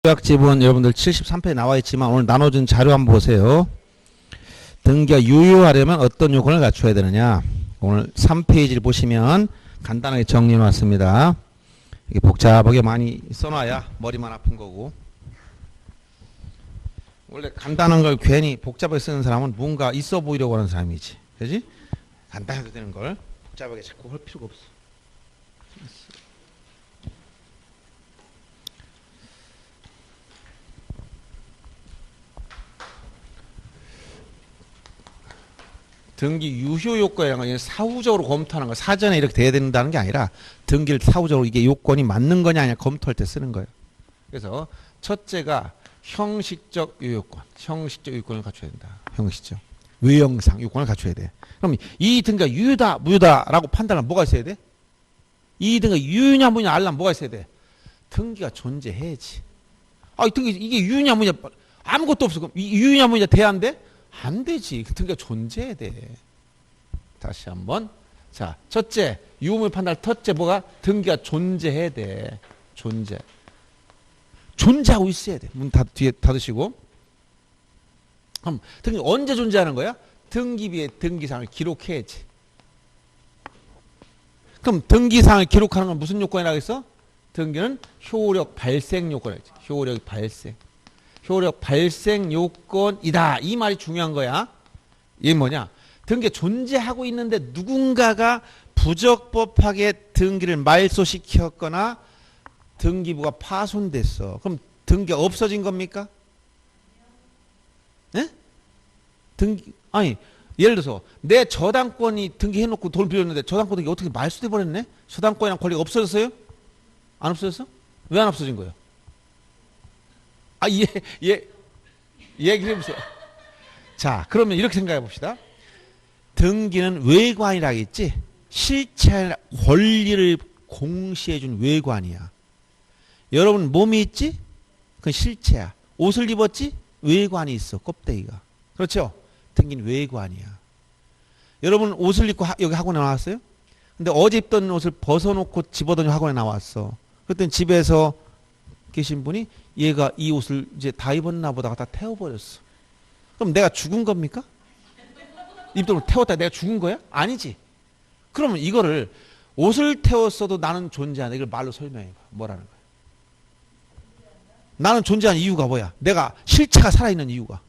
요약집은 여러분들 73페이지에 나와 있지만 오늘 나눠준 자료 한번 보세요. 등기가 유효하려면 어떤 요건을 갖춰야 되느냐. 오늘 3페이지를 보시면 간단하게 정리해 놨습니다. 이게 복잡하게 많이 써놔야 머리만 아픈 거고. 원래 간단한 걸 괜히 복잡하게 쓰는 사람은 뭔가 있어 보이려고 하는 사람이지. 그지? 간단해도 되는 걸 복잡하게 자꾸 할 필요가 없어. 등기 유효 요건이라는 건 사후적으로 검토하는 거, 사전에 이렇게 돼야 된다는 게 아니라 등기를 사후적으로 이게 요건이 맞는 거냐 아니냐 검토할 때 쓰는 거예요. 그래서 첫째가 형식적 유효권, 형식적 요건을 갖춰야 된다. 형식적 외형상 요건을 갖춰야 돼. 그럼 이 등기가 유효다 무효다라고 판단하면 뭐가 있어야 돼? 이 등기가 유효냐 무효냐 알려면 뭐가 있어야 돼? 등기가 존재해야지. 아, 이 등기 이게 유효냐 무효냐 아무것도 없어. 그럼 유효냐 무효냐 돼야 안 돼? 안 되지. 등기가 존재해야 돼. 다시 한번. 자, 첫째, 유무를 판단할 첫째 뭐가? 등기가 존재해야 돼. 존재. 존재하고 있어야 돼. 문 뒤에 닫으시고. 그럼 등기 언제 존재하는 거야? 등기비에 등기사항을 기록해야지. 그럼 등기사항을 기록하는 건 무슨 요건이라고 했어? 등기는 효력 발생 요건이지. 효력 발생. 효력 발생 요건이다. 이 말이 중요한 거야. 이게 뭐냐? 등기 존재하고 있는데 누군가가 부적법하게 등기를 말소시켰거나 등기부가 파손됐어. 그럼 등기가 없어진 겁니까? 네? 등기 아니 예를 들어서 내 저당권이 등기해놓고 돈 빌렸는데 저당권 등기 어떻게 말소돼 버렸네? 저당권이랑 권리가 없어졌어요? 안 없어졌어? 왜 안 없어진 거예요? 아, 얘기를 해보세요. 자, 그러면 이렇게 생각해 봅시다. 등기는 외관이라고 했지? 실체 권리를 공시해준 외관이야. 여러분 몸이 있지? 그건 실체야. 옷을 입었지? 외관이 있어. 껍데기가. 그렇죠? 등기는 외관이야. 여러분 옷을 입고 여기 학원에 나왔어요? 근데 어제 입던 옷을 벗어놓고 집어던지 학원에 나왔어. 그랬더니 집에서 계신 분이 얘가 이 옷을 이제 다 입었나 보다가 다 태워버렸어. 그럼 내가 죽은 겁니까? 입던 옷을 태웠다 내가 죽은 거야? 아니지. 그러면 이거를 옷을 태웠어도 나는 존재한다. 이걸 말로 설명해봐. 뭐라는 거야? 나는 존재하는 이유가 뭐야? 내가 실체가 살아있는 이유가.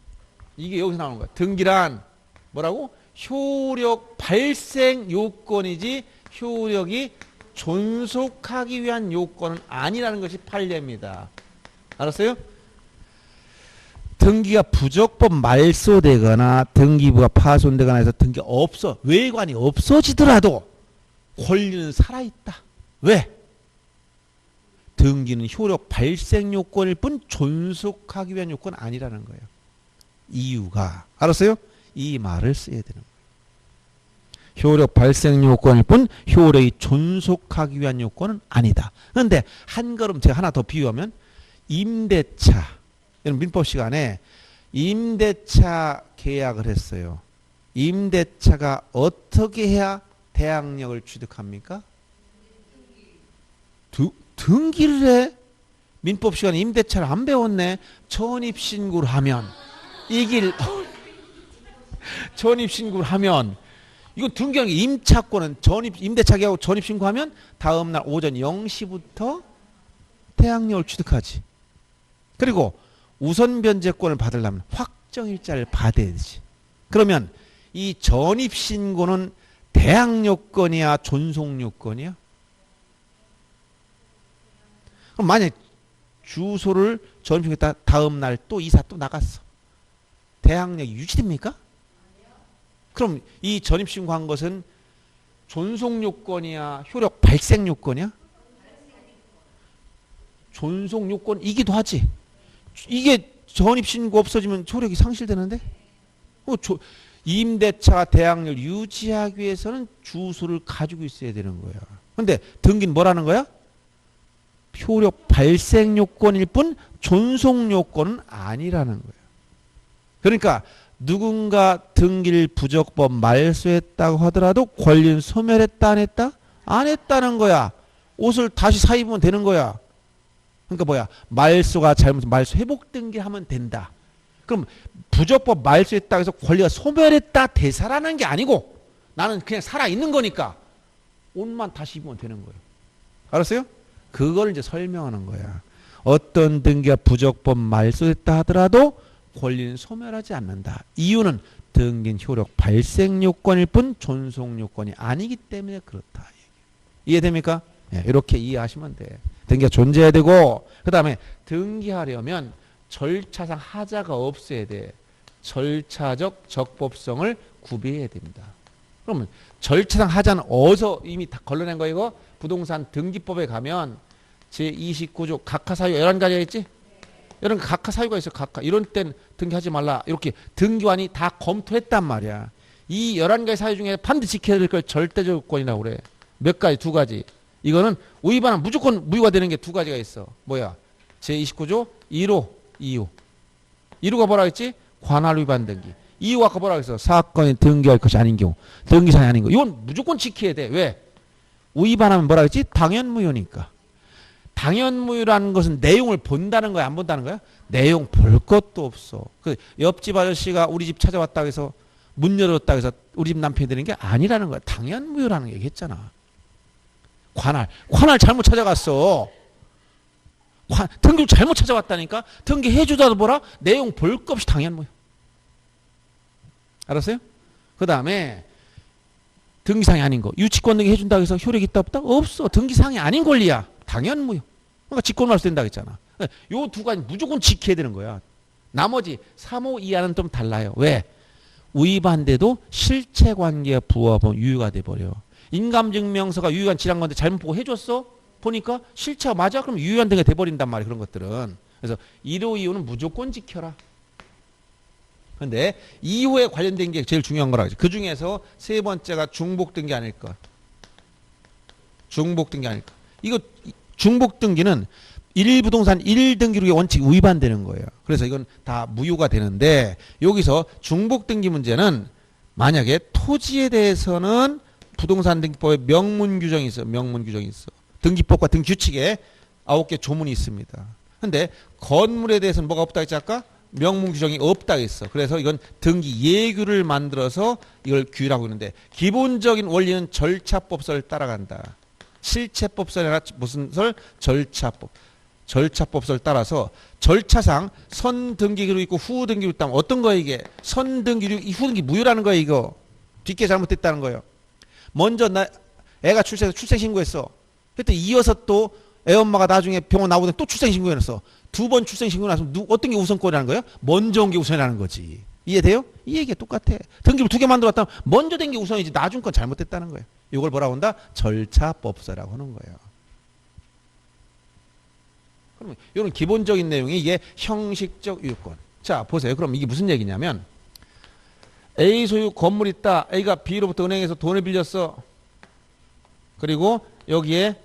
이게 여기서 나오는 거야. 등기란 뭐라고? 효력 발생 요건이지 효력이 존속하기 위한 요건은 아니라는 것이 판례입니다. 알았어요? 등기가 부적법 말소되거나 등기부가 파손되거나 해서 등기가 외관이 없어지더라도 권리는 살아있다. 왜? 등기는 효력 발생 요건일 뿐 존속하기 위한 요건은 아니라는 거예요. 이유가. 알았어요? 이 말을 써야 되는 거예요. 효력 발생 요건일 뿐 효력이 존속하기 위한 요건은 아니다. 그런데 한 걸음 제가 하나 더 비유하면 임대차. 여러분 민법 시간에 임대차 계약을 했어요. 임대차가 어떻게 해야 대항력을 취득합니까? 등기를 해. 민법 시간에 임대차를 안 배웠네. 전입신고를 하면 전입신고를 하면 이거 등기하는 게 임차권은 임대차 계약하고 전입신고하면 다음날 오전 0시부터 대항력을 취득하지. 그리고 우선 변제권을 받으려면 확정일자를 받아야 되지. 그러면 이 전입신고는 대항력권이야 존속요건이야? 그럼 만약에 주소를 전입신고했다 다음날 또 이사 또 나갔어. 대항력이 유지됩니까? 그럼 이 전입신고한 것은 존속요건이야 효력 발생요건이야? 존속요건이기도 하지. 이게 전입신고 없어지면 효력이 상실되는데? 임대차가 대항력을 유지하기 위해서는 주소를 가지고 있어야 되는 거야. 근데 등기는 뭐라는 거야? 효력 발생요건일 뿐 존속요건은 아니라는 거야. 그러니까 누군가 등기를 부적법 말소했다고 하더라도 권리는 소멸했다 안 했다? 안 했다는 거야. 옷을 다시 사 입으면 되는 거야. 그러니까 뭐야? 말소가 잘못 말소 회복 등기하면 된다. 그럼 부적법 말소했다고 해서 권리가 소멸했다 대사라는 게 아니고 나는 그냥 살아 있는 거니까 옷만 다시 입으면 되는 거예요. 알았어요? 그걸 이제 설명하는 거야. 어떤 등기가 부적법 말소했다 하더라도 권리는 소멸하지 않는다. 이유는 등기는 효력 발생 요건일 뿐 존속 요건이 아니기 때문에 그렇다. 이해됩니까? 네, 이렇게 이해하시면 돼. 등기가 존재해야 되고 그 다음에 등기하려면 절차상 하자가 없어야 돼. 절차적 적법성을 구비해야 됩니다. 그러면 절차상 하자는 어디서 이미 다 걸러낸 거 이거? 부동산 등기법에 가면 제29조 각하 사유 11가지가 있지? 이런 각하 사유가 있어. 각하. 이런 땐 등기하지 말라. 이렇게 등기관이 다 검토했단 말이야. 이 11가지 사유 중에 반드시 지켜야 될 걸 절대적 요건이라고 그래. 몇 가지? 2가지. 이거는 위반은 무조건 무효가 되는 게 2가지가 있어. 뭐야? 제29조 1호, 2호. 1호가 뭐라 했지? 관할 위반 등기. 2호가 아까 뭐라 했어? 사건이 등기할 것이 아닌 경우. 등기사항이 아닌 거. 이건 무조건 지켜야 돼. 왜? 위반하면 뭐라 했지? 당연무효니까. 당연무효라는 것은 내용을 본다는 거야? 안 본다는 거야? 내용 볼 것도 없어. 그 옆집 아저씨가 우리 집 찾아왔다고 해서 문 열었다고 해서 우리 집 남편이 되는 게 아니라는 거야. 당연무효라는 거 얘기했잖아. 관할 잘못 찾아갔어. 등기를 잘못 찾아왔다니까? 등기해주다도 뭐라? 내용 볼 것 없이 당연무효. 알았어요? 그 다음에 등기사항이 아닌 거. 유치권 등기 해준다고 해서 효력이 있다 없다? 없어. 등기사항이 아닌 권리야. 당연무효. 그러니까 직권말소 된다고 했잖아. 요 2가지 무조건 지켜야 되는 거야. 나머지 3호 이하는 좀 달라요. 왜? 위반돼도 실체관계가 부합하면 유효가 돼버려. 인감증명서가 유효한 질한 건데 잘못 보고 해줬어? 보니까 실체가 맞아? 그럼 유효한 등기가 돼버린단 말이야. 그런 것들은. 그래서 1호 이호는 무조건 지켜라. 근데 2호에 관련된 게 제일 중요한 거라고. 그 중에서 3번째가 중복등기 아닐까. 중복등기 아닐까. 이거 중복등기는 1부동산 1등기록의 원칙 위반되는 거예요. 그래서 이건 다 무효가 되는데 여기서 중복등기 문제는 만약에 토지에 대해서는 부동산 등기법에 명문 규정이 있어. 명문 규정이 있어. 등기법과 등규칙에 9개 조문이 있습니다. 근데 건물에 대해서는 뭐가 없다 했지 아까? 명문 규정이 없다 했어. 그래서 이건 등기 예규를 만들어서 이걸 규율하고 있는데 기본적인 원리는 절차법설을 따라간다. 실체법설이 아니라 무슨 설? 절차법. 절차법설을 따라서 절차상 선등기기로 있고 후등기로 있다면 어떤 거야 이게? 선등기로 후등기 무효라는 거야 이거. 뒷게 잘못됐다는 거예요. 먼저 애가 출생해서 출생신고했어. 그때 이어서 또 애엄마가 나중에 병원 나오더니 또 출생신고해놨어. 2번 출생신고 나서 어떤 게 우선권이라는 거예요? 먼저 온 게 우선이라는 거지. 이해돼요? 이 얘기가 똑같아. 등기를 2개 만들었다면 먼저 된 게 우선이지 나중 건 잘못됐다는 거예요. 이걸 뭐라고 한다? 절차법설이라고 하는 거예요. 그러면 이런 기본적인 내용이 이게 형식적 유효권. 자 보세요. 그럼 이게 무슨 얘기냐면 A 소유 건물 있다. A가 B로부터 은행에서 돈을 빌렸어. 그리고 여기에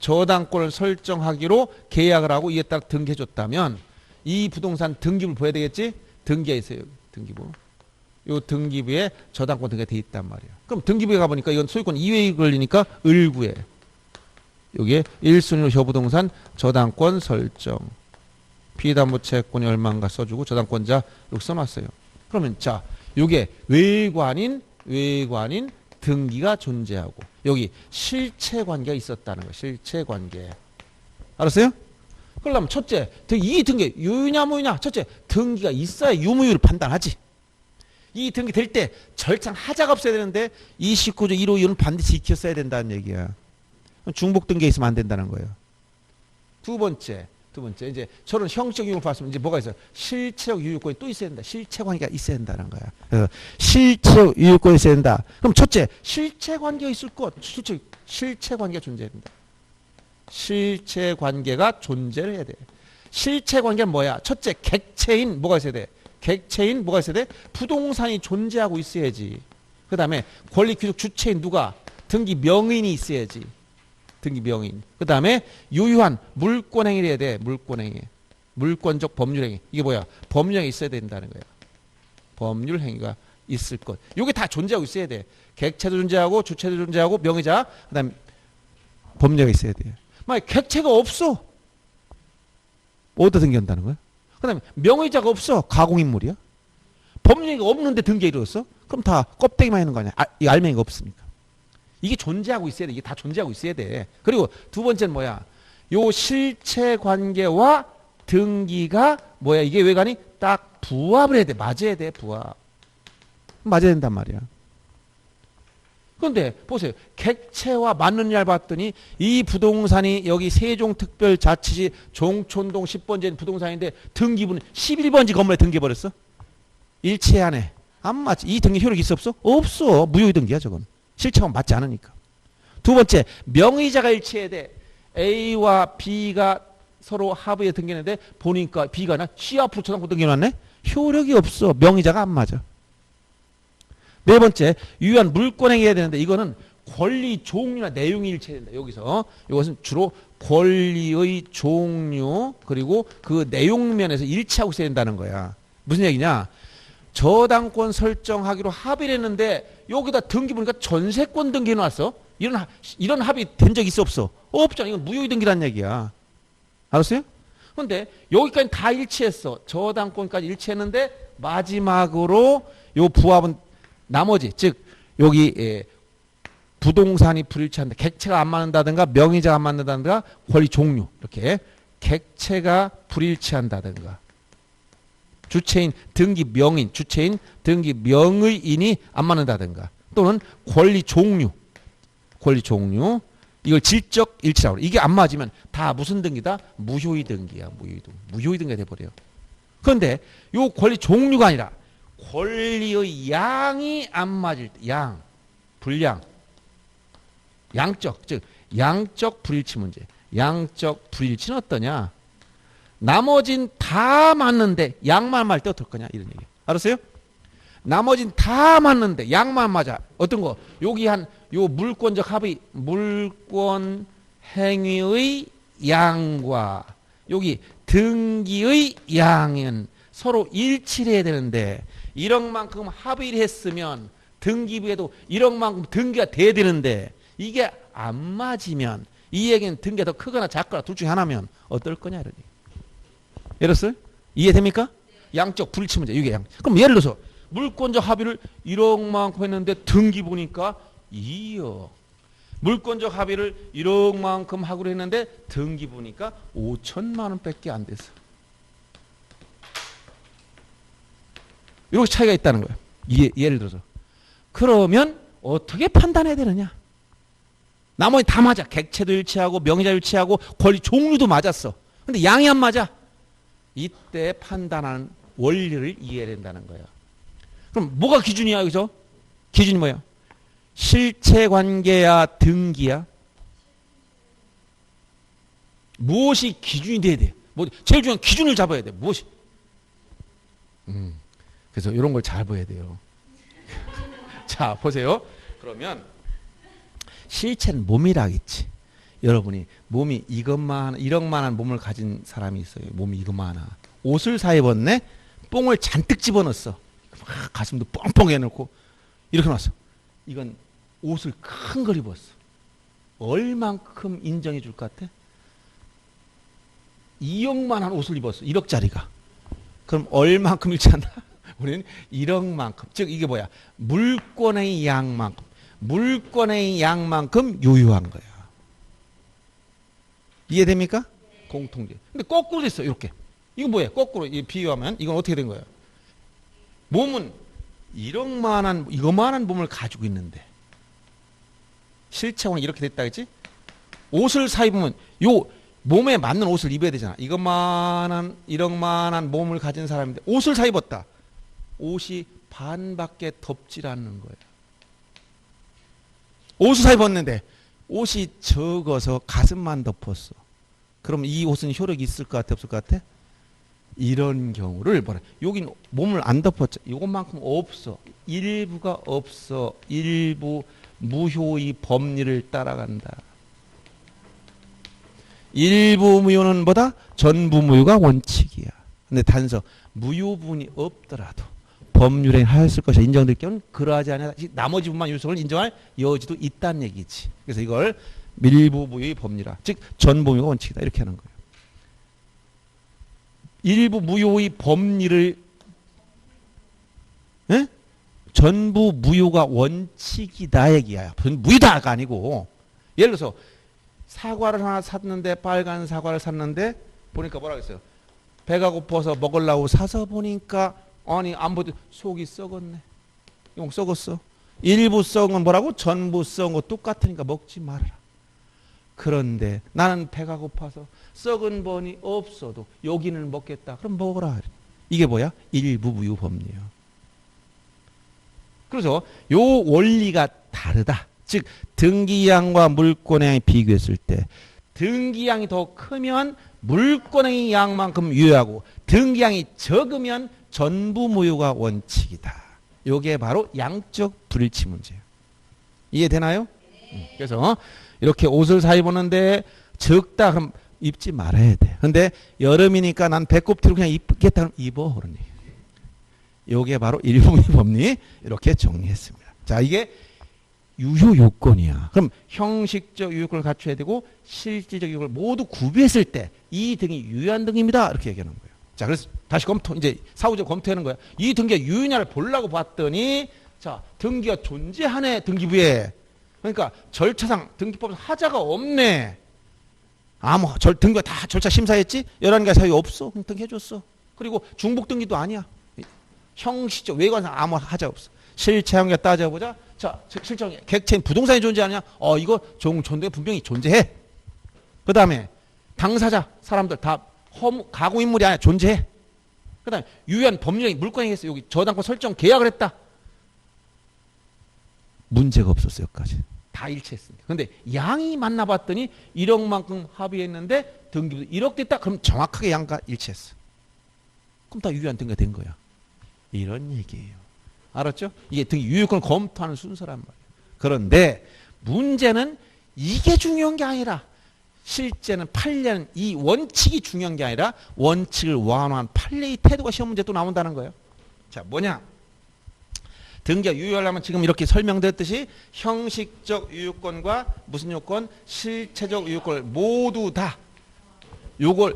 저당권을 설정하기로 계약을 하고 이에 따라 등기해줬다면 이 부동산 등기부를 보여야 되겠지? 등기가 있어요. 등기부. 요 등기부에 저당권 등기가 돼 있단 말이야. 그럼 등기부에 가보니까 이건 소유권 이외에 걸리니까 을구에 여기에 1순위로 효부동산 저당권 설정 피담보채권이 얼마인가 써주고 저당권자 여기 써놨어요. 그러면 자 요게 외관인 등기가 존재하고 여기 실체관계가 있었다는 거예요. 실체관계. 알았어요? 그러려면 첫째, 이 등기 유유냐 무유냐. 첫째, 등기가 있어야 유무유를 판단하지. 이 등기 될 때 절차상 하자가 없어야 되는데 29조 1호 이유는 반드시 지켰어야 된다는 얘기야. 중복 등기에 있으면 안 된다는 거예요. 두 번째 이제 저런 형식 유효를 봤으면 이제 뭐가 있어요? 실체적 유효권이 또 있어야 된다. 실체관계가 있어야 된다는 거야. 그래서 실체적 유효권이 있어야 된다. 그럼 첫째, 실체관계가 있을 것. 실체관계가 존재해야 된다. 실체관계가 존재를 해야 돼. 실체관계는 뭐야? 첫째, 객체인 뭐가 있어야 돼? 객체인 뭐가 있어야 돼? 부동산이 존재하고 있어야지. 그 다음에 권리규정 주체인 누가? 등기 명인이 있어야지. 등기 명인. 그 다음에 유효한 물권행위를 해야 돼. 물권행위. 물권적 법률행위. 이게 뭐야? 법률행위 있어야 된다는 거야. 법률행위가 있을 것. 이게 다 존재하고 있어야 돼. 객체도 존재하고 주체도 존재하고 명의자. 그 다음에 법률행위가 있어야 돼. 만약 객체가 없어. 어디다 등기한다는 거야? 그 다음에 명의자가 없어. 가공인물이야. 법령이 없는데 등기에 이르렀어? 그럼 다 껍데기만 있는 거 아니야? 이 알맹이가 없으니까. 이게 존재하고 있어야 돼. 이게 다 존재하고 있어야 돼. 그리고 두 번째는 뭐야? 요 실체 관계와 등기가 뭐야? 이게 외관이 딱 부합을 해야 돼. 맞아야 돼. 부합. 맞아야 된단 말이야. 그런데 보세요. 객체와 맞느냐를 봤더니 이 부동산이 여기 세종특별자치시 종촌동 10번지인 부동산인데 등기부는 11번지 건물에 등기해버렸어. 일치하네. 안 맞지. 이 등기 효력이 있어 없어? 없어. 무효의 등기야 저건. 실체가 맞지 않으니까. 두 번째, 명의자가 일치해야 돼. A와 B가 서로 합의에 등기했는데 보니까 B가 나 C 앞으로 저장고 등기해놨네? 효력이 없어. 명의자가 안 맞아. 네 번째, 유효한 물권행위 해야 되는데 이거는 권리 종류나 내용이 일치된다. 여기서 이것은 주로 권리의 종류 그리고 그 내용 면에서 일치하고 있어야 된다는 거야. 무슨 얘기냐? 저당권 설정하기로 합의를 했는데 여기다 등기 보니까 전세권 등기 해놨어. 이런 합의 된 적 있어 없어? 없잖아. 이건 무효의 등기란 얘기야. 알았어요? 그런데 여기까지 다 일치했어. 저당권까지 일치했는데 마지막으로 요 부합은 나머지 즉 여기 부동산이 불일치한다. 객체가 안 맞는다든가 명의자가 안 맞는다든가 권리 종류 이렇게 객체가 불일치한다든가 주체인 등기 명인 주체인 등기 명의인이 안 맞는다든가 또는 권리 종류 이걸 질적 일치라고 그래. 이게 안 맞으면 다 무슨 등기다? 무효의 등기야. 무효의 등기가 돼버려요. 그런데 요 권리 종류가 아니라 권리의 양이 안 맞을 때, 불량, 양적, 즉 양적 불일치 문제. 양적 불일치는 어떠냐? 나머진 다 맞는데 양만 맞을 때 어떨 거냐? 이런 얘기. 알았어요? 나머진 다 맞는데 양만 맞아. 어떤 거? 여기 요 물권적 합의, 물권 행위의 양과 여기 등기의 양은 서로 일치를 해야 되는데 1억만큼 합의를 했으면 등기부에도 1억만큼 등기가 돼야 되는데 이게 안 맞으면 이 얘기는 등기가 더 크거나 작거나 둘 중에 하나면 어떨 거냐 이러니. 알았어요? 이해됩니까? 양적 불일치 문제. 이게 그럼 예를 들어서 물권적 합의를 1억만큼 했는데 등기 보니까 2억. 물권적 합의를 1억만큼 하기로 했는데 등기 보니까 5천만 원밖에 안 됐어. 이렇게 차이가 있다는 거예요. 예를 들어서. 그러면 어떻게 판단해야 되느냐? 나머지 다 맞아. 객체도 일치하고 명의자 일치하고 권리 종류도 맞았어. 근데 양이 안 맞아. 이때 판단하는 원리를 이해해야 된다는 거예요. 그럼 뭐가 기준이야 여기서? 기준이 뭐야? 실체관계야 등기야? 무엇이 기준이 돼야 돼? 제일 중요한 기준을 잡아야 돼. 무엇이? 그래서 이런 걸 잘 봐야 돼요. 자, 보세요. 그러면 실체는 몸이라겠지. 여러분이 몸이 이것만 1억만한 몸을 가진 사람이 있어요. 몸이 이것만 하나. 옷을 사 입었네. 뽕을 잔뜩 집어넣었어. 막 가슴도 뻥뻥 해놓고 이렇게 놨어. 이건 옷을 큰 걸 입었어. 얼만큼 인정해 줄 것 같아? 2억만한 옷을 입었어. 1억짜리가. 그럼 얼만큼 일치한다? 우리는 1억만큼. 즉 이게 뭐야? 물권의 양만큼. 물권의 양만큼 유효한 거야. 이해됩니까? 공통제. 근데 거꾸로 됐어. 이렇게. 이거 뭐예요? 거꾸로 비유하면 이건 어떻게 된 거예요? 몸은 1억만한 이거만한 몸을 가지고 있는데 실체와는 이렇게 됐다 했지? 옷을 사 입으면 요 몸에 맞는 옷을 입어야 되잖아. 이것만한 1억만한 몸을 가진 사람인데 옷을 사 입었다. 옷이 반밖에 덮질 않는 거예요. 옷을 사 입었는데 옷이 적어서 가슴만 덮었어. 그럼 이 옷은 효력이 있을 것 같아? 없을 것 같아? 이런 경우를 뭐라? 여긴 몸을 안 덮었죠. 이것만큼 없어. 일부가 없어. 일부 무효의 법리를 따라간다. 일부 무효는 뭐다? 전부 무효가 원칙이야. 근데 단서 무효분이 없더라도 법률에 하였을 것이 인정될 경우는 그러하지 않아 나머지 부분만 요소를 인정할 여지도 있다는 얘기지. 그래서 이걸 일부무효의 법리라. 즉 전부무효가 원칙이다. 이렇게 하는 거예요. 일부무효의 법리를 에? 전부 무효가 원칙이다 얘기야. 무효다가 아니고 예를 들어서 사과를 하나 샀는데 빨간 사과를 샀는데 보니까 뭐라 그랬어요. 배가 고파서 먹으려고 사서 보니까 아니 안 보도 속이 썩었네. 이거 썩었어. 일부 썩은 건 뭐라고? 전부 썩은 거 똑같으니까 먹지 말아라. 그런데 나는 배가 고파서 썩은 번이 없어도 여기는 먹겠다. 그럼 먹어라. 이게 뭐야? 일부 무효 법리예요. 그래서 요 원리가 다르다. 즉 등기양과 물권양이 비교했을 때 등기양이 더 크면 물권양의 양만큼 유효하고 등기양이 적으면 전부 무효가 원칙이다. 요게 바로 양적 불일치 문제예요. 이해되나요? 그래서 이렇게 옷을 사 입었는데 적다 그럼 입지 말아야 돼. 근데 여름이니까 난 배꼽티로 그냥 입겠다 그럼 입어. 그런 얘기. 요게 바로 일부무효 법리 이렇게 정리했습니다. 자, 이게 유효 요건이야. 그럼 형식적 유효권을 갖춰야 되고 실질적 유효권을 모두 구비했을 때 이 등이 유효한 등입니다. 이렇게 얘기하는 거예요. 자, 그래서 다시 검토, 이제 사후적 검토하는 거야. 이 등기가 유효냐를 보려고 봤더니 자, 등기가 존재하네, 등기부에. 그러니까 절차상 등기법은 하자가 없네. 등기가 다 절차 심사했지? 11개 사유 없어. 그냥 등기해줬어. 그리고 중복 등기도 아니야. 형식적 외관상 아무 하자 없어. 실체형에 따져보자. 자, 실체형 객체인 부동산이 존재하느냐? 이거 존재 분명히 존재해. 그 다음에 당사자 사람들 다 가구 인물이 아니야. 존재해. 그 다음에 유효한 법률적인 물권이 있어. 여기 저당권 설정 계약을 했다. 문제가 없었어요. 여기까지. 다 일치했습니다. 그런데 양이 만나봤더니 1억만큼 합의했는데 등기부도 1억 됐다. 그럼 정확하게 양과 일치했어. 그럼 다 유효한 등기가 된 거야. 이런 얘기예요. 알았죠? 이게 등기 유효권을 검토하는 순서란 말이에요. 그런데 문제는 이게 중요한 게 아니라 실제는 판례는 이 원칙이 중요한 게 아니라 원칙을 완화한 판례의 태도가 시험 문제 또 나온다는 거예요. 자, 뭐냐? 등기가 유효하려면 지금 이렇게 설명드렸듯이 형식적 유효권과 무슨 요건? 실체적 유효권을 모두 다 이거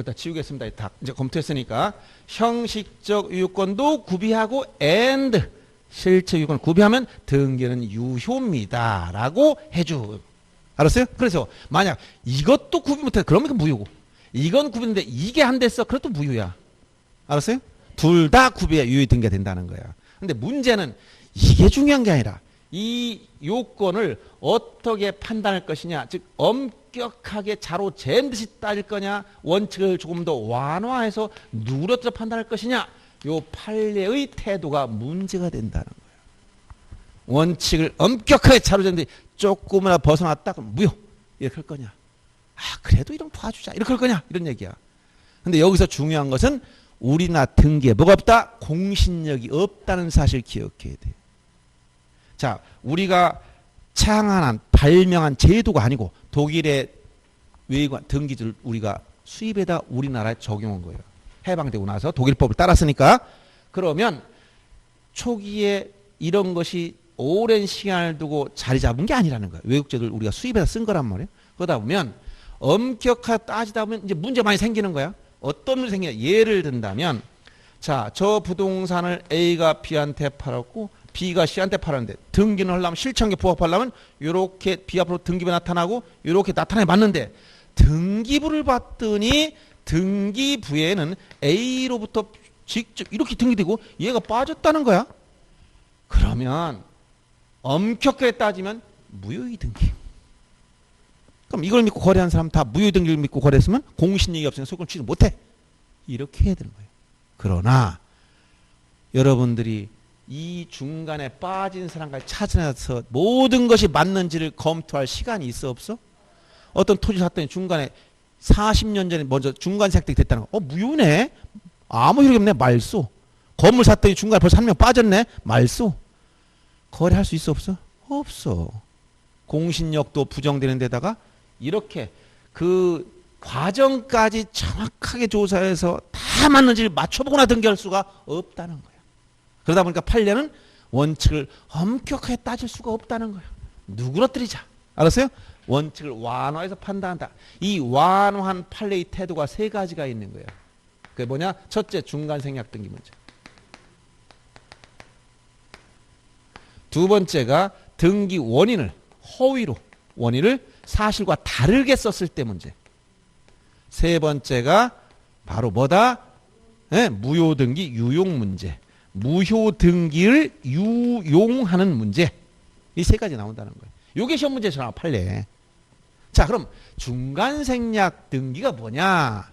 다 지우겠습니다. 다 이제 검토했으니까 형식적 유효권도 구비하고 and 실체 유효권을 구비하면 등기는 유효입니다라고 해줘. 알았어요? 그래서 만약 이것도 구비 못해 그러면 무효고 이건 구비인데 이게 안 됐어 그래도 무효야. 알았어요? 둘 다 구비해 유효 등기가 된다는 거야. 근데 문제는 이게 중요한 게 아니라 이 요건을 어떻게 판단할 것이냐, 즉 엄격하게 자로 잰 듯이 따질 거냐, 원칙을 조금 더 완화해서 누그러뜨려 판단할 것이냐, 요 판례의 태도가 문제가 된다는 거예요. 원칙을 엄격하게 자로 잰 듯이 조금이나 벗어났다 그럼 무효 이렇게 할 거냐, 그래도 이런 봐주자 이렇게 할 거냐, 이런 얘기야. 근데 여기서 중요한 것은 우리나라 등기에 뭐가 없다? 공신력이 없다는 사실 기억해야 돼. 자, 우리가 창안한 발명한 제도가 아니고 독일의 외관 등기를 우리가 수입에다 우리나라에 적용한 거예요. 해방되고 나서 독일법을 따랐으니까. 그러면 초기에 이런 것이 오랜 시간을 두고 자리 잡은 게 아니라는 거예요. 외국 제도를 우리가 수입에다 쓴 거란 말이에요. 그러다 보면 엄격하게 따지다 보면 이제 문제 많이 생기는 거야. 어떤 문제 생기냐. 예를 든다면 자, 저 부동산을 A가 B한테 팔았고 B가 C한테 팔았는데 등기는 하려면 실천에 부합하려면 이렇게 B 앞으로 등기부 나타나고 이렇게 나타내 봤는데 등기부를 봤더니 등기부에는 A로부터 직접 이렇게 등기되고 얘가 빠졌다는 거야. 그러면 엄격하게 따지면 무효의 등기. 그럼 이걸 믿고 거래한 사람 다 무효의 등기를 믿고 거래했으면 공신력이 없으면 소유권 취득 못해. 이렇게 해야 되는 거예요. 그러나 여러분들이 이 중간에 빠진 사람까지 찾아내서 모든 것이 맞는지를 검토할 시간이 있어 없어? 어떤 토지 샀더니 중간에 40년 전에 먼저 중간세 획득이 됐다는 거. 무효네? 아무 효력이 없네? 말소. 건물 샀더니 중간에 벌써 한 명 빠졌네? 말소. 거래할 수 있어 없어? 없어. 공신력도 부정되는 데다가 이렇게 그 과정까지 정확하게 조사해서 다 맞는지를 맞춰보거나 등기할 수가 없다는 거야. 그러다 보니까 판례는 원칙을 엄격하게 따질 수가 없다는 거야. 누그러뜨리자. 알았어요? 원칙을 완화해서 판단한다. 이 완화한 판례의 태도가 세 가지가 있는 거예요. 그게 뭐냐? 첫째, 중간 생략 등기 문제. 두 번째가 등기 원인을 허위로 원인을 사실과 다르게 썼을 때 문제. 세 번째가 바로 뭐다? 네, 무효 등기 유용 문제. 무효 등기를 유용하는 문제. 이 세 가지 나온다는 거예요. 요게 시험 문제처럼 판례. 자, 그럼 중간 생략 등기가 뭐냐?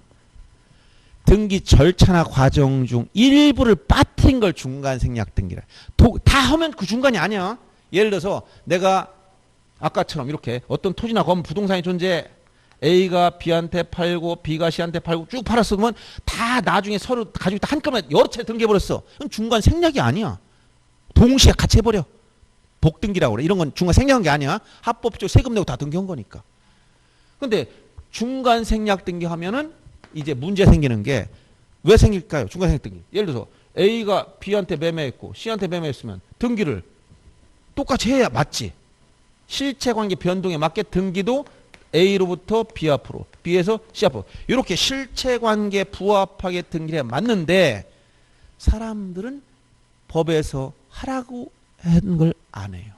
등기 절차나 과정 중 일부를 빠뜨린 걸 중간 생략 등기라. 다 하면 그 중간이 아니야. 예를 들어서 내가 아까처럼 이렇게 어떤 토지나 건물 부동산이 존재해. A가 B한테 팔고 B가 C한테 팔고 쭉 팔았으면 다 나중에 서로 가지고 있다 한꺼번에 여러 차례 등기해버렸어. 그건 중간 생략이 아니야. 동시에 같이 해버려. 복등기라고 그래. 이런 건 중간 생략한 게 아니야. 합법적으로 세금 내고 다 등기한 거니까. 근데 중간 생략 등기하면은 이제 문제 생기는 게 왜 생길까요? 중간 생략 등기. 예를 들어서 A가 B한테 매매했고 C한테 매매했으면 등기를 똑같이 해야 맞지. 실체관계 변동에 맞게 등기도 A로부터 B 앞으로, B에서 C 앞으로 이렇게 실체관계 부합하게 등기를 해야 맞는데 사람들은 법에서 하라고 하는 걸 안 해요.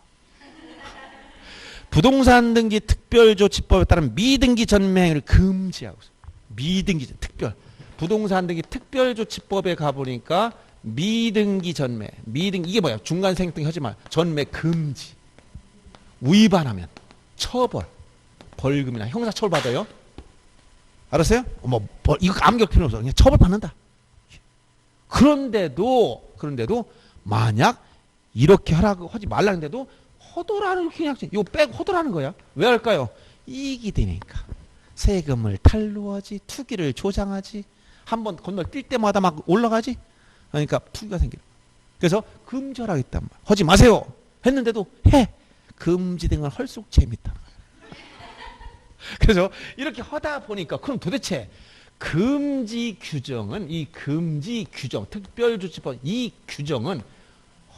부동산 등기 특별조치법에 따른 미등기 전매행위를 금지하고 있어요. 미등기 특별. 부동산 등기 특별조치법에 가보니까 미등기 전매. 미등기 이게 뭐야? 중간 생략 등기 하지 마. 전매 금지. 위반하면 처벌. 벌금이나 형사처벌 받아요. 알았어요? 이거 암기할 필요 없어. 그냥 처벌 받는다. 그런데도 만약 이렇게 하라고 하지 말라는데도 허도라는 그냥 이거 빼고 허도라는 거야. 왜 할까요? 이익이 되니까. 세금을 탈루하지, 투기를 조장하지, 한번 건널 뛸 때마다 막 올라가지. 그러니까 투기가 생겨. 그래서 금지하라겠단 말이야. 하지 마세요. 했는데도 해. 금지된 건 할수록 재밌다. 그래서 이렇게 하다 보니까 그럼 도대체 금지 규정은 이 금지 규정 특별조치법 이 규정은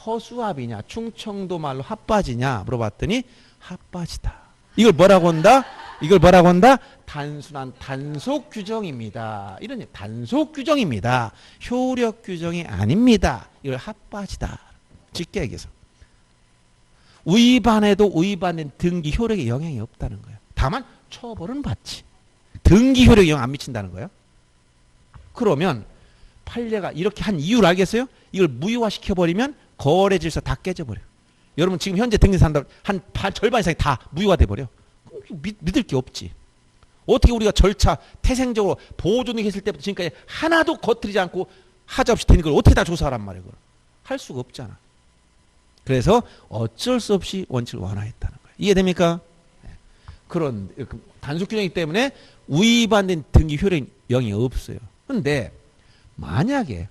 허수아비냐 충청도 말로 핫바지냐 물어봤더니 핫바지다. 이걸 뭐라고 한다? 단순한 단속 규정입니다. 이런 단속 규정입니다. 효력 규정이 아닙니다. 이걸 핫바지다. 쉽게 얘기해서 위반해도 위반된 등기 효력에 영향이 없다는 거예요. 다만 처벌은 받지. 등기 효력에 영향 안 미친다는 거예요. 그러면 판례가 이렇게 한 이유를 알겠어요? 이걸 무효화 시켜버리면 거래 질서 다 깨져버려. 여러분 지금 현재 등기 산다 한 절반 이상이 다 무효화 돼버려. 믿을 게 없지. 어떻게 우리가 절차 태생적으로 보존이 했을 때부터 지금까지 하나도 거스르지 않고 하자없이 되는 걸 어떻게 다 조사하란 말이에요. 그걸. 할 수가 없잖아. 그래서 어쩔 수 없이 원칙을 완화했다는 거예요. 이해됩니까? 그런 단속 규정이기 때문에 위반된 등기 효력이 영향이 없어요. 그런데 만약에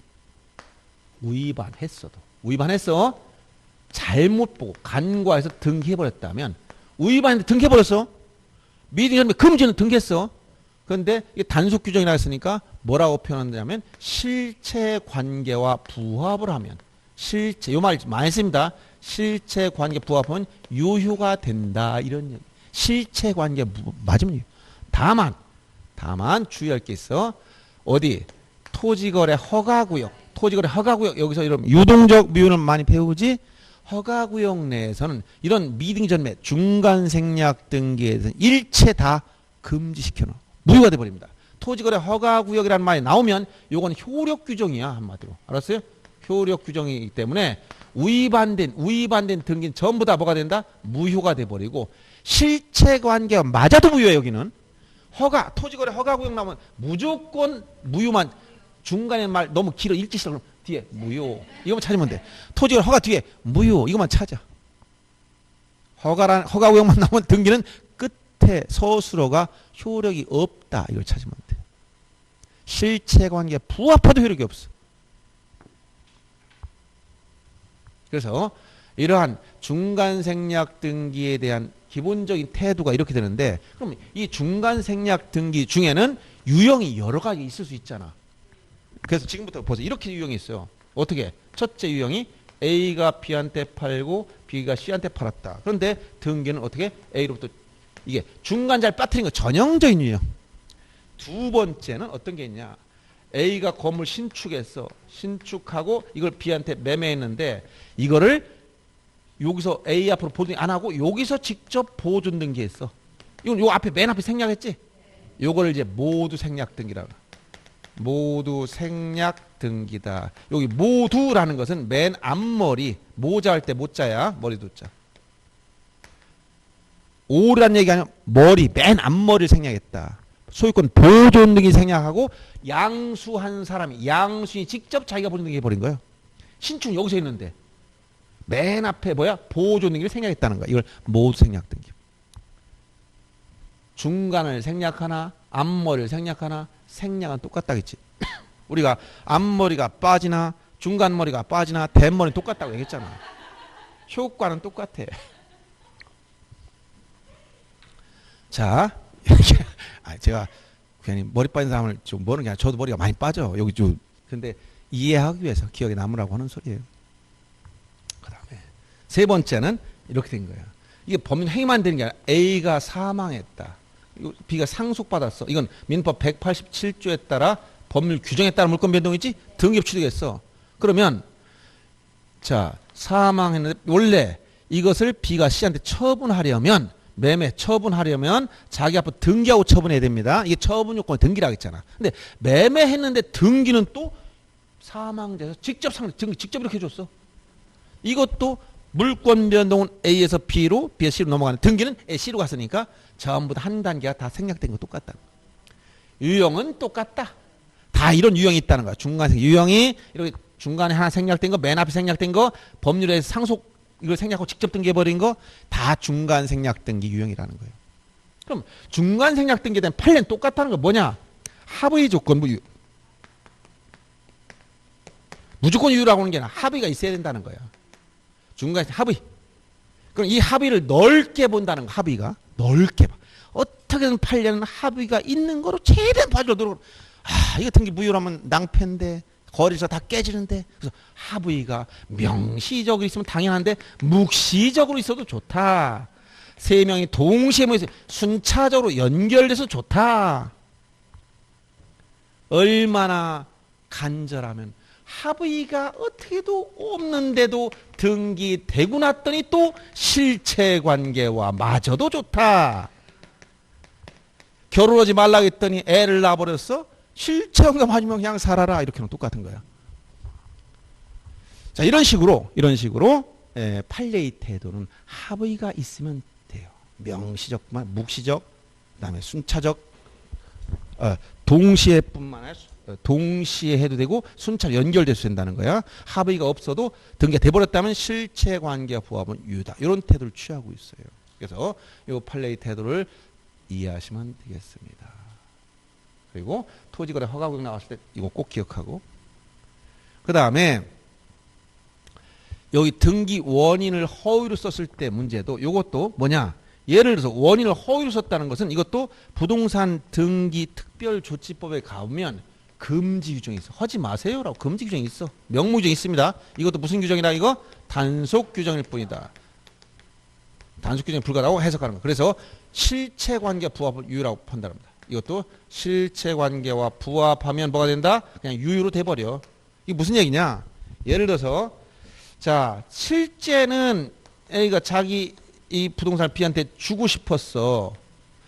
위반했어 잘못 보고 간과해서 등기해버렸다면 위반했는데 등기해버렸어. 미등기 금지는 등기했어. 그런데 이게 단속 규정이라 했으니까 뭐라고 표현하냐면 실체관계와 부합을 하면 요 말 많이 씁니다. 실체관계 부합하면 유효가 된다 이런 얘기. 실체관계 맞으면 다만 주의할 게 있어. 어디 토지거래 허가구역 여기서 이런 유동적 미유는 많이 배우지. 허가구역 내에서는 이런 미등기 전매 중간 생략 등기에 대해서 일체 다 금지시켜 놓아 무효가 돼 버립니다. 토지거래 허가구역이라는 말이 나오면 요건 효력 규정이야 한마디로. 알았어요? 효력 규정이기 때문에 위반된 등기는 전부 다 뭐가 된다? 무효가 돼 버리고 실체관계가 맞아도 무효해. 여기는 토지거래 허가구역 나오면 무조건 무효만. 중간에 말 너무 길어 읽기 싫어 그럼 뒤에 무효 이것만 찾으면 돼. 토지거래 허가 뒤에 무효 이것만 찾아. 허가구역만 나오면 등기는 끝에 서술어가 효력이 없다 이걸 찾으면 돼. 실체관계 부합해도 효력이 없어. 그래서 이러한 중간 생략 등기에 대한 기본적인 태도가 이렇게 되는데 그럼 이 중간 생략 등기 중에는 유형이 여러 가지 있을 수 있잖아. 그래서 지금부터 보세요. 이렇게 유형이 있어요. 어떻게? 첫째 유형이 A가 B한테 팔고 B가 C한테 팔았다. 그런데 등기는 어떻게? A로부터 이게 중간자를 빠뜨린 거 전형적인 유형. 두 번째는 어떤 게 있냐. A가 건물 신축했어. 신축하고 이걸 B한테 매매했는데 이거를 여기서 A 앞으로 보증 안 하고 여기서 직접 보존 등기했어. 이건 요 앞에 맨 앞에 생략했지? 요거를 이제 모두 생략 등기라고. 모두 생략 등기다. 여기 모두라는 것은 맨 앞머리 모자 할 때 모자야. 머리 도자. 오라는 얘기 아니야. 머리 맨 앞머리를 생략했다. 소유권 보존 등기 생략하고 양수한 사람이 양수인이 직접 자기가 보존 등기 해버린 거예요. 신축 여기서 했는데 맨 앞에 뭐야? 보존 등기를 생략했다는 거야. 이걸 모두 생략 등기. 중간을 생략하나 앞머리를 생략하나 생략은 똑같다겠지. 우리가 앞머리가 빠지나 중간머리가 빠지나 뒷머리는 똑같다고 얘기했잖아. 효과는 똑같아. 자, 제가 괜히 머리 빠진 사람을 좀 모르는 게 아니라 저도 머리가 많이 빠져. 여기 좀. 근데 이해하기 위해서 기억에 남으라고 하는 소리예요. 그 다음에 세 번째는 이렇게 된 거야. 이게 법률 행위만 되는 게 아니라 A가 사망했다. B가 상속받았어. 이건 민법 187조에 따라 법률 규정에 따라 물권 변동이지 등기업 취득했어. 그러면 자 사망했는데 원래 이것을 B가 C한테 처분하려면 매매 처분하려면 자기 앞으로 등기하고 처분해야 됩니다. 이게 처분 요건이 등기라고 했잖아. 근데 매매했는데 등기는 또 사망자에서 직접 등기 직접 이렇게 해줬어. 이것도 물권 변동은 A에서 B로 B에서 C로 넘어가는 등기는 A, C로 갔으니까 전부 다 한 단계가 다 생략된 거 똑같다. 유형은 똑같다. 다 이런 유형이 있다는 거야. 중간생 유형이 이렇게 중간에 하나 생략된 거, 맨 앞에 생략된 거, 법률에서 상속 이걸 생략하고 직접 등기해버린 거 다 중간 생략 등기 유형이라는 거예요. 그럼 중간 생략 등기에 대한 판례는 똑같다는 거 뭐냐? 합의 조건 무유. 무조건 유효라고 하는 게 아니라 합의가 있어야 된다는 거야. 중간 합의. 그럼 이 합의를 넓게 본다는 거. 합의가 넓게 봐. 어떻게든 판례는 합의가 있는 거로 최대한 봐주려 노력. 이거 등기 무효라면 낭패인데 거리에서 다 깨지는데. 그래서 합의가 명시적으로 있으면 당연한데 묵시적으로 있어도 좋다. 세 명이 동시에 모여서 순차적으로 연결돼서 좋다. 얼마나 간절하면 합의가 어떻게도 없는데도 등기되고 났더니 또 실체관계와 마저도 좋다. 결혼하지 말라고 했더니 애를 낳아버렸어? 실체관계 맞으면 그냥 살아라. 이렇게는 똑같은 거야. 자, 이런 식으로 판례의 태도는 합의가 있으면 돼요. 명시적만, 묵시적, 그다음에 순차적, 동시에뿐만 아니라 동시에 해도 되고 순차로 연결돼서 된다는 거야. 합의가 없어도 등기가 돼버렸다면 실체관계와 부합은 유효다. 이런 태도를 취하고 있어요. 그래서 이 판례의 태도를 이해하시면 되겠습니다. 그리고 토지거래 허가구역 나왔을 때 이거 꼭 기억하고, 그 다음에 여기 등기 원인을 허위로 썼을 때 문제도 이것도 뭐냐? 예를 들어서 원인을 허위로 썼다는 것은 이것도 부동산 등기 특별조치법에 가보면 금지 규정이 있어. 하지 마세요라고 금지 규정이 있어. 명무 규정이 있습니다. 이것도 무슨 규정이다? 이거 단속 규정일 뿐이다. 단속 규정에 불과하다고 해석하는 거. 그래서 실체관계 부합을 유효라고 판단합니다. 이것도 실체관계와 부합하면 뭐가 된다? 그냥 유효로 돼버려. 이게 무슨 얘기냐? 예를 들어서 자 실제는 A가 자기 이 부동산을 B한테 주고 싶었어.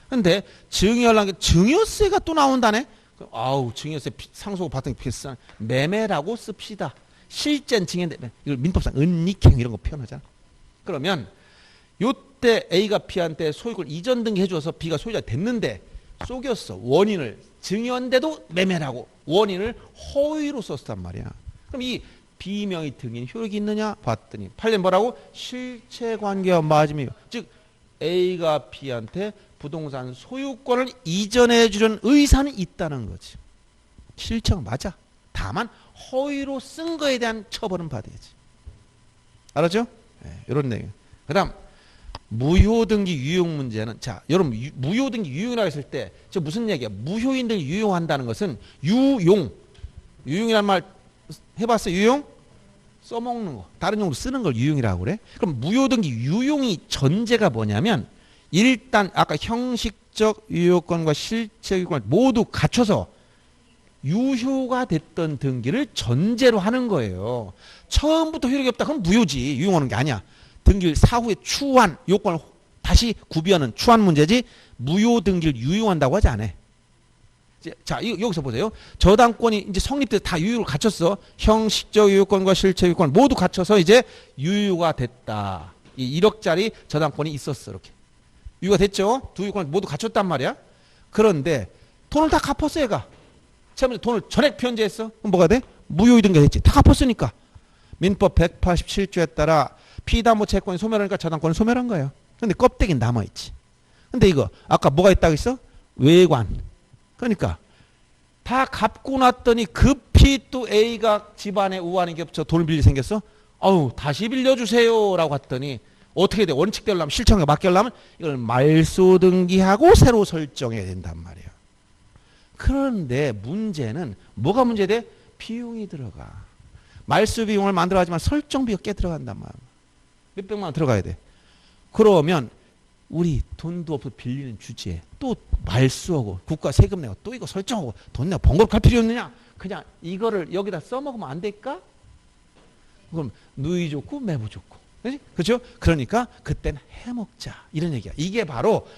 근데 증여하려는 게 증여세가 또 나온다네? 아우 증여세 상속 받은 비싼 매매라고 씁시다. 실제는 증여인데 이걸 민법상 은닉행 이런 거 표현하잖아. 그러면 요때 A가 B한테 소유권 이전 등기 해줘서 B가 소유자 됐는데 속였어. 원인을 증여인데도 매매라고 원인을 허위로 썼단 말이야. 그럼 이 비명의 등인 효력이 있느냐 봤더니 판례 뭐라고? 실체관계와 맞으며, 즉 A가 B한테 부동산 소유권을 이전해 주려는 의사는 있다는 거지. 실체가 맞아. 다만 허위로 쓴 거에 대한 처벌은 받아야지. 알았죠? 네, 이런 내용. 그 다음 무효등기 유용 문제는, 자 여러분 무효등기 유용이라고 했을 때 저 무슨 얘기야? 무효인들 유용한다는 것은 유용이라는 말 해봤어? 유용? 써먹는 거, 다른 용으로 쓰는 걸 유용이라고 그래? 그럼 무효등기 유용이 전제가 뭐냐면 일단 아까 형식적 유효권과 실적 유효권을 모두 갖춰서 유효가 됐던 등기를 전제로 하는 거예요. 처음부터 효력이 없다 그럼 무효지. 유용하는 게 아니야. 등기를 사후에 추한 요건을 다시 구비하는 추한 문제지 무효 등기를 유용한다고 하지 않아. 자, 여기서 보세요. 저당권이 이제 성립돼서 다 유효를 갖췄어. 형식적 유효권과 실체 유효권 모두 갖춰서 이제 유효가 됐다. 이 1억짜리 저당권이 있었어. 이렇게. 유효가 됐죠. 두 유효권을 모두 갖췄단 말이야. 그런데 돈을 다 갚았어 얘가. 처음에 돈을 전액 편제했어. 그럼 뭐가 돼? 무효이등기가 됐지. 다 갚았으니까. 민법 187조에 따라 피담보 채권이 소멸하니까 저당권은 소멸한 거예요. 근데 껍데기는 남아있지. 근데 이거 아까 뭐가 있다고 했어? 외관. 그러니까 다 갚고 났더니 급히 또 A가 집안에 우환이 겹쳐 돈을 빌릴 생겼어. 아우 다시 빌려주세요 라고 했더니 어떻게 돼? 원칙대로 하면 실청에 맡기려면 이걸 말소 등기하고 새로 설정해야 된단 말이에요. 그런데 문제는 뭐가 문제돼? 비용이 들어가. 말소 비용을 만들어가지만 설정비가 꽤 들어간단 말이야. 몇백만 원 들어가야 돼. 그러면 우리 돈도 없어 빌리는 주제에 또 말소하고 국가 세금 내고 또 이거 설정하고 돈 내고 번거롭게 할 필요 없느냐? 그냥 이거를 여기다 써먹으면 안 될까? 그럼 누이 좋고 매부 좋고. 그렇죠? 그러니까 그때는 해먹자. 이런 얘기야. 이게 바로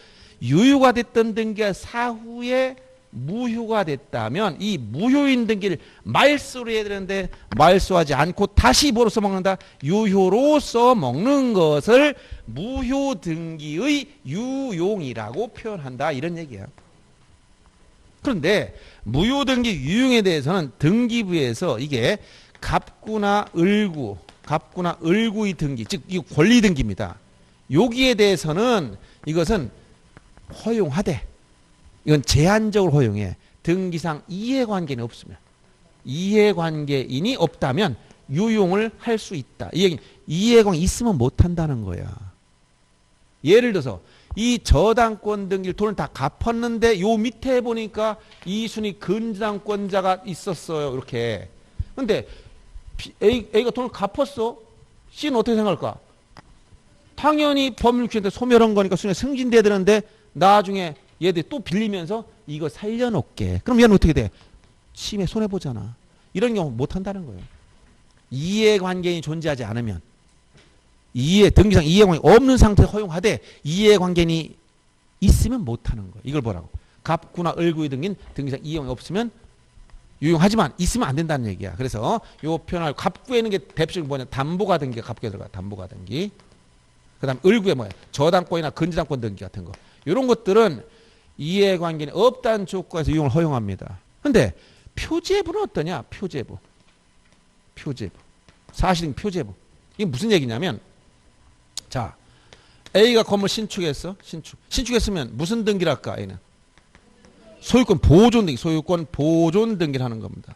유효가 됐던 등기가 사후에 무효가 됐다면 이 무효인 등기를 말소로 해야 되는데 말소하지 않고 다시 뭐로 써먹는다? 유효로 써먹는 것을 무효 등기의 유용이라고 표현한다. 이런 얘기야. 그런데 무효 등기 유용에 대해서는 등기부에서 이게 갑구나 을구의 등기, 즉 이 권리 등기입니다. 여기에 대해서는 이것은 허용하되 이건 제한적으로 허용해. 등기상 이해관계는 없으면. 이해관계인이 없다면 유용을 할 수 있다. 이 얘기는 이해관계 있으면 못한다는 거야. 예를 들어서 이 저당권 등기를 돈을 다 갚았는데 요 밑에 보니까 이순위 근저당권자가 있었어요. 이렇게. 근데 A가 돈을 갚았어. C는 어떻게 생각할까? 당연히 법률규정에 소멸한 거니까 순위가 승진돼야 되는데 나중에 얘들 또 빌리면서 이거 살려놓게. 그럼 얘는 어떻게 돼? 침해 손해보잖아. 이런 경우 못한다는 거예요. 이해관계인이 존재하지 않으면 등기상 이해관계 없는 상태에서 허용하되 이해관계인이 있으면 못하는 거예요. 이걸 뭐라고? 갑구나 을구의 등기는 등기상 이해관계 없으면 유용하지만 있으면 안 된다는 얘기야. 그래서 요 표현할 갑구에 있는 게 대표적인 뭐냐? 담보가 등기가 갑구에 들어가. 담보가 등기. 그 다음 을구에 뭐야? 저당권이나 근저당권 등기 같은 거. 이런 것들은 이해관계는 없다는 조건에서 이용을 허용합니다. 근데 표제부는 어떠냐? 표제부. 사실은 표제부. 이게 무슨 얘기냐면 자 A가 건물 신축했어. 신축했으면 무슨 등기를 할까? A는 소유권 보존 등기. 소유권 보존 등기를 하는 겁니다.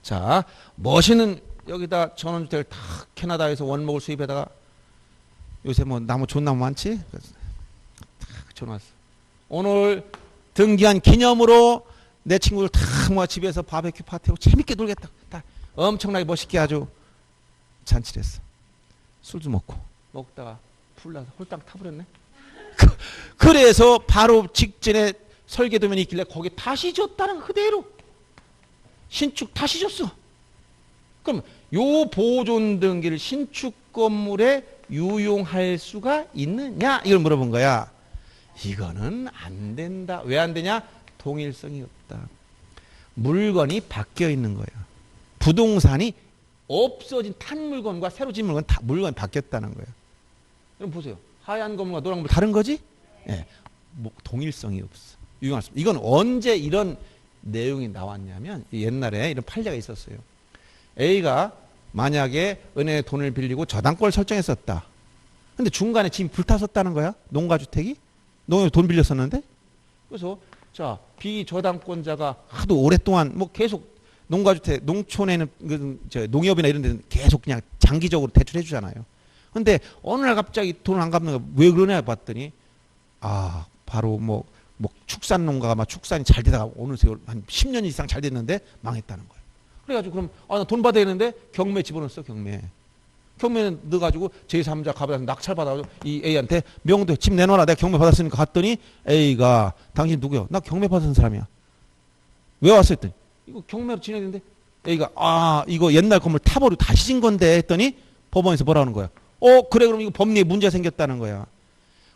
자 멋있는 여기다 전원주택을 다 캐나다에서 원목을 수입해다가 요새 뭐 나무 존나무 많지? 탁 전화왔어. 오늘 등기한 기념으로 내 친구들 다 모아 집에서 바베큐 파티하고 재밌게 놀겠다. 다 엄청나게 멋있게 아주 잔치를 했어. 술도 먹다가 풀나서 홀딱 타버렸네. 그래서 바로 직전에 설계도면이 있길래 거기 다시 줬다는 그대로 신축 다시 줬어. 그럼 요 보존 등기를 신축 건물에 유용할 수가 있느냐? 이걸 물어본 거야. 이거는 안 된다. 왜 안 되냐? 동일성이 없다. 물건이 바뀌어 있는 거예요. 부동산이 없어진 탄 물건과 새로 진 물건 다 물건이 바뀌었다는 거예요. 여러분 보세요. 하얀 건물과 노란 건물 다른 거지? 네. 뭐 동일성이 없어. 유용할 수. 이건 언제 이런 내용이 나왔냐면 옛날에 이런 판례가 있었어요. A가 만약에 은행에 돈을 빌리고 저당권을 설정했었다. 근데 중간에 집이 불탔었다는 거야. 농가주택이. 농에 돈 빌렸었는데. 그래서 자 비저당권자가 하도 오랫동안 뭐 계속 농가주택 농촌에는 농협이나 이런 데는 계속 그냥 장기적으로 대출해 주잖아요. 근데 어느 날 갑자기 돈을 안 갚는 거야. 왜 그러냐 봤더니 아 바로 뭐 축산 농가가 막 축산이 잘 되다가 어느 세월 한 10년 이상 잘 됐는데 망했다는 거예요. 그래가지고 그럼 나 돈 받아야 되는데 경매 집어넣었어. 경매. 경매에 넣어가지고 제3자 갑에서 낙찰받아가지고 이 A한테 명도에 집 내놔라. 내가 경매 받았으니까 갔더니 A가 당신 누구요? 나 경매 받은 사람이야. 왜 왔어? 했더니 이거 경매로 지내야 되는데 A가 이거 옛날 건물 타버리고 다시 진 건데 했더니 법원에서 뭐라 하는 거야? 그래 그럼 이거 법리에 문제가 생겼다는 거야.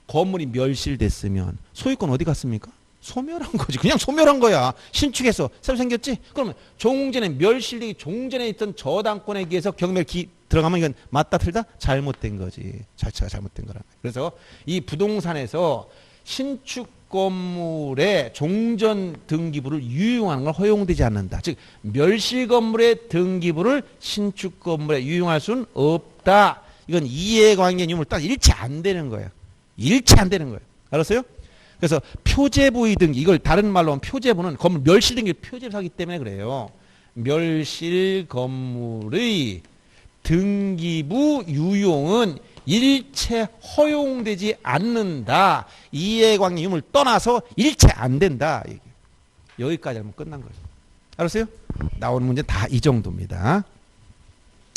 건물이 멸실됐으면 소유권 어디 갔습니까? 소멸한 거지. 그냥 소멸한 거야. 신축해서 새로 생겼지? 그러면 종전에 멸실되기 종전에 있던 저당권에 의해서 경매를 들어가면 이건 맞다 틀다? 잘못된 거지. 자체가 잘못된 거라. 그래서 이 부동산에서 신축 건물의 종전 등기부를 유용하는 건 허용되지 않는다. 즉 멸실 건물의 등기부를 신축 건물에 유용할 수는 없다. 이건 이해관계 유무를 딱 일치 안 되는 거예요. 일치 안 되는 거예요. 알았어요? 그래서 표제부의 등기, 이걸 다른 말로 하면 표제부는 건물 멸실 등기를 표제로 하기 때문에 그래요. 멸실 건물의 등기부 유용은 일체 허용되지 않는다. 이해관계 유무를 떠나서 일체 안 된다. 여기까지 하면 끝난 거죠. 알았어요? 나오는 문제 다 이 정도입니다.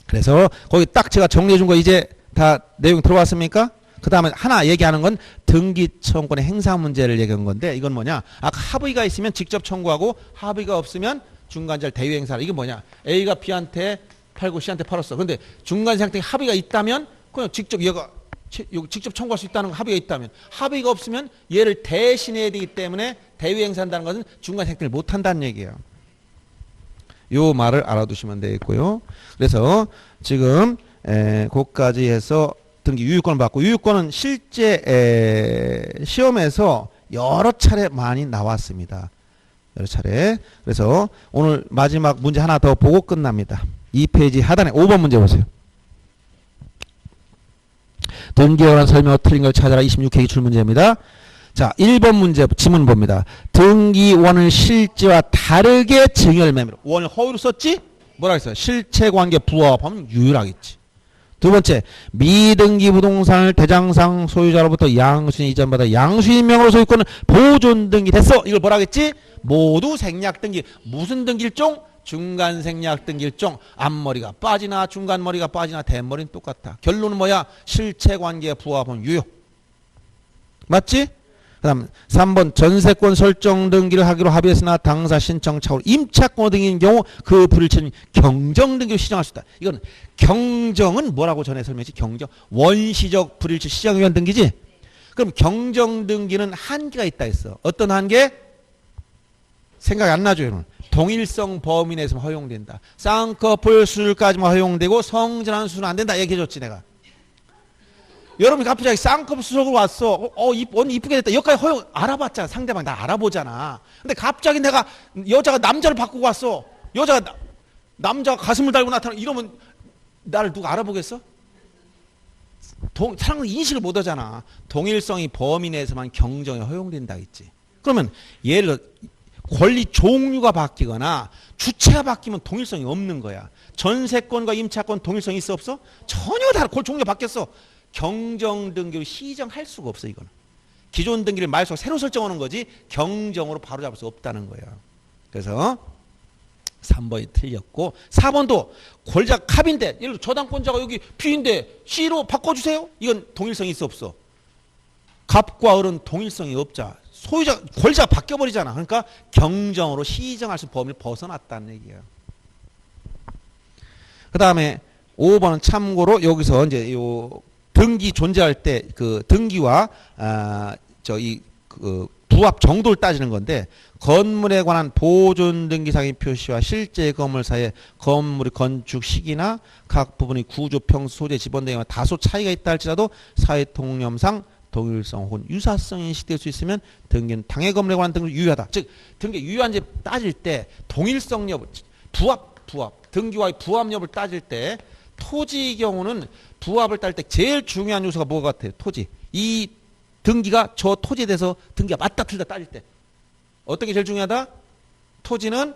그래서 거기 딱 제가 정리해 준 거 이제 다 내용 들어왔습니까? 그 다음에 하나 얘기하는 건 등기청구권의 행사 문제를 얘기한 건데 이건 뭐냐? 아까 합의가 있으면 직접 청구하고 합의가 없으면 중간재를 대위 행사를. 이게 뭐냐? A가 B한테 팔고 C한테 팔았어. 근데 중간재 상태에 합의가 있다면 그냥 직접 얘가 직접 청구할 수 있다는 거 합의가 있다면 합의가 없으면 얘를 대신해야 되기 때문에 대위 행사한다는 것은 중간 행태를 못 한다는 얘기예요. 요 말을 알아두시면 되겠고요. 그래서 지금 그까지 해서 등기 유효권을 받고 유효권은 실제 시험에서 여러 차례 많이 나왔습니다. 여러 차례. 그래서 오늘 마지막 문제 하나 더 보고 끝납니다. 2페이지 하단에 5번 문제 보세요. 등기에 관한 설명 틀린 걸 찾아라. 26회 기출 문제입니다. 자, 1번 문제 지문 봅니다. 등기원을 실제와 다르게 증여를 매매로. 원을 허위로 썼지? 뭐라 했어요? 실체관계 부합하면 유효하겠지. 두 번째, 미등기 부동산을 대장상 소유자로부터 양수인 이전받아 양수인명으로 소유권은 보존 등기 됐어. 이걸 뭐라 하겠지? 모두 생략 등기. 무슨 등기 일종? 중간 생략 등기 일종. 앞머리가 빠지나 중간머리가 빠지나 대머리는 똑같다. 결론은 뭐야? 실체관계에 부합하면 유효. 맞지? 그 다음 3번 전세권 설정 등기를 하기로 합의했으나 당사 신청 차후 임차권 등인 경우 그 불일치는 경정 등기로 시정할 수 있다. 이건 경정은 뭐라고 전에 설명했지? 경정 원시적 불일치 시정의원 등기지? 그럼 경정 등기는 한계가 있다 했어. 어떤 한계? 생각이 안 나죠 여러분. 동일성 범위 내에서만 허용된다. 쌍꺼풀 수술까지만 허용되고 성전환 수술은 안 된다 얘기해줬지 내가. 여러분이 갑자기 쌍꺼풀 수술을 왔어. 언니 이쁘게 됐다. 여기까지 허용 알아봤잖아. 상대방 나 알아보잖아. 근데 갑자기 내가 여자가 남자를 바꾸고 왔어. 여자가 남자가 가슴을 달고 나타나 이러면 나를 누가 알아보겠어? 사람은 인식을 못 하잖아. 동일성이 범위 내에서만 경정에 허용된다 했지. 그러면 예를 들어 권리 종류가 바뀌거나 주체가 바뀌면 동일성이 없는 거야. 전세권과 임차권 동일성이 있어 없어? 전혀 다르고 종류가 바뀌었어. 경정 등기로 시정할 수가 없어. 이거는 기존 등기를 말소 새로 설정하는 거지 경정으로 바로 잡을 수 없다는 거야. 그래서 3번이 틀렸고 4번도 권리자 갑인데 예를 들어 저당권자가 여기 B인데 C로 바꿔주세요. 이건 동일성이 있어 없어? 갑과 을은 동일성이 없자. 소유자 권리자가 바뀌어버리잖아. 그러니까 경정으로 시정할 수 범위를 벗어났다는 얘기야. 그 다음에 5번은 참고로 여기서 이제 요 등기 존재할 때 그 등기와 부합 정도를 따지는 건데 건물에 관한 보존 등기상의 표시와 실제 건물 사이에 건물의 건축 시기나 각 부분의 구조, 평수, 소재, 지번 등에 다소 차이가 있다 할지라도 사회 통념상 동일성 혹은 유사성이 인식될 수 있으면 등기는 당해 건물에 관한 등기 유효하다. 즉 등기 유효한지 따질 때 동일성 여부, 부합 등기와의 부합 여부를 따질 때 토지의 경우는 부합을 따질 때 제일 중요한 요소가 뭐가 같아요? 토지. 이 등기가 저 토지에 대해서 등기가 맞다 틀리다 따질 때 어떤 게 제일 중요하다? 토지는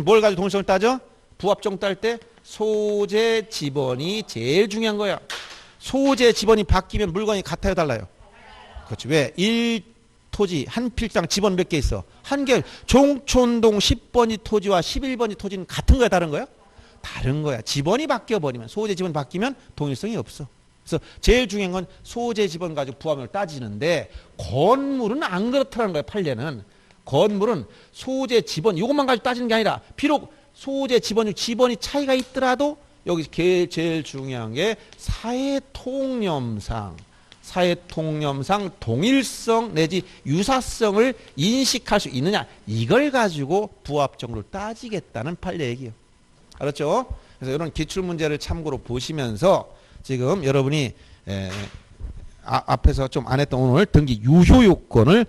뭘 가지고 동일성을 따져? 부합정 따질 때 소재 지번이 제일 중요한 거야. 소재 지번이 바뀌면 물건이 같아요 달라요? 그렇지. 왜? 1토지 한 필장 지번 몇 개 있어? 한 개. 종촌동 10번지 토지와 11번지 토지는 같은 거야 다른 거야? 다른 거야. 지번이 바뀌어버리면, 소재 지번이 바뀌면 동일성이 없어. 그래서 제일 중요한 건 소재 지번 가지고 부합을 따지는데, 건물은 안 그렇다는 거야. 판례는. 건물은 소재 지번 이것만 가지고 따지는 게 아니라, 비록 소재 지번이 차이가 있더라도 여기 제일 중요한 게 사회통념상 동일성 내지 유사성을 인식할 수 있느냐, 이걸 가지고 부합 정도를 따지겠다는 판례 얘기예요. 알았죠? 그래서 이런 기출문제를 참고로 보시면서 지금 여러분이 앞에서 좀 안 했던 오늘 등기 유효 요건을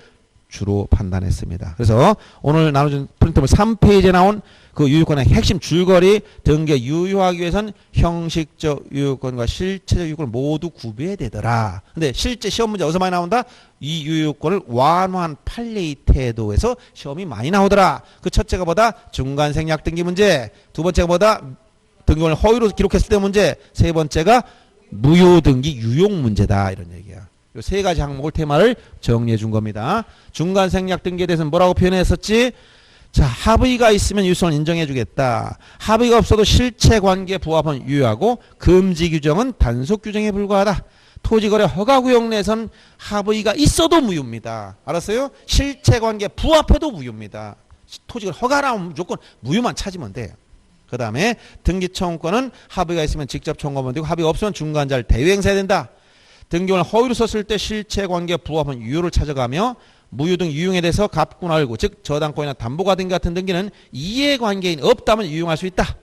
주로 판단했습니다. 그래서 오늘 나눠준 프린트물 3페이지에 나온 그 유효권의 핵심 줄거리, 등기에 유효하기 위해선 형식적 유효권과 실체적 유효권을 모두 구비해야 되더라. 근데 실제 시험 문제 어디서 많이 나온다? 이 유효권을 완화한 판례의 태도에서 시험이 많이 나오더라. 그 첫째가 뭐다? 중간 생략 등기 문제. 두 번째가 뭐다? 등기권을 허위로 기록했을 때 문제. 세 번째가 무효 등기 유용 문제다. 이런 얘기야. 이 세 가지 항목을 테마를 정리해 준 겁니다. 중간 생략 등기에 대해서는 뭐라고 표현했었지? 자, 합의가 있으면 유효성을 인정해 주겠다. 합의가 없어도 실체 관계 부합은 유효하고 금지 규정은 단속 규정에 불과하다. 토지거래 허가구역 내에선 합의가 있어도 무효입니다. 알았어요? 실체 관계 부합해도 무효입니다. 토지거래 허가라면 무조건 무효만 찾으면 돼요. 그 다음에 등기 청구권은 합의가 있으면 직접 청구하면 되고, 합의가 없으면 중간자를 대위행사해야 된다. 등기권을 허위로 썼을 때 실체 관계 부합은 유효를 찾아가며, 무효 등 유용에 대해서 갑군 알고, 즉 저당권이나 담보가 등기 같은 등기는 이해관계인 없다면 유용할 수 있다.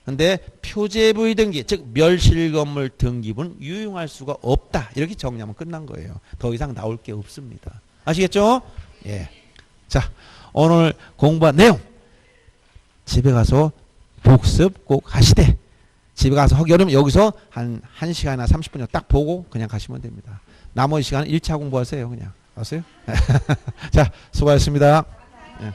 근데 표제부의 등기, 즉 멸실건물 등기부는 유용할 수가 없다. 이렇게 정리하면 끝난 거예요. 더 이상 나올 게 없습니다. 아시겠죠? 예. 자, 오늘 공부한 내용 집에 가서 복습 꼭 하시되, 집에 가서 하기 어려우면 여기서 한 1시간이나 30분이나 딱 보고 그냥 가시면 됩니다. 나머지 시간은 1차 공부하세요. 그냥. 아세요? 자, 수고하셨습니다. 예.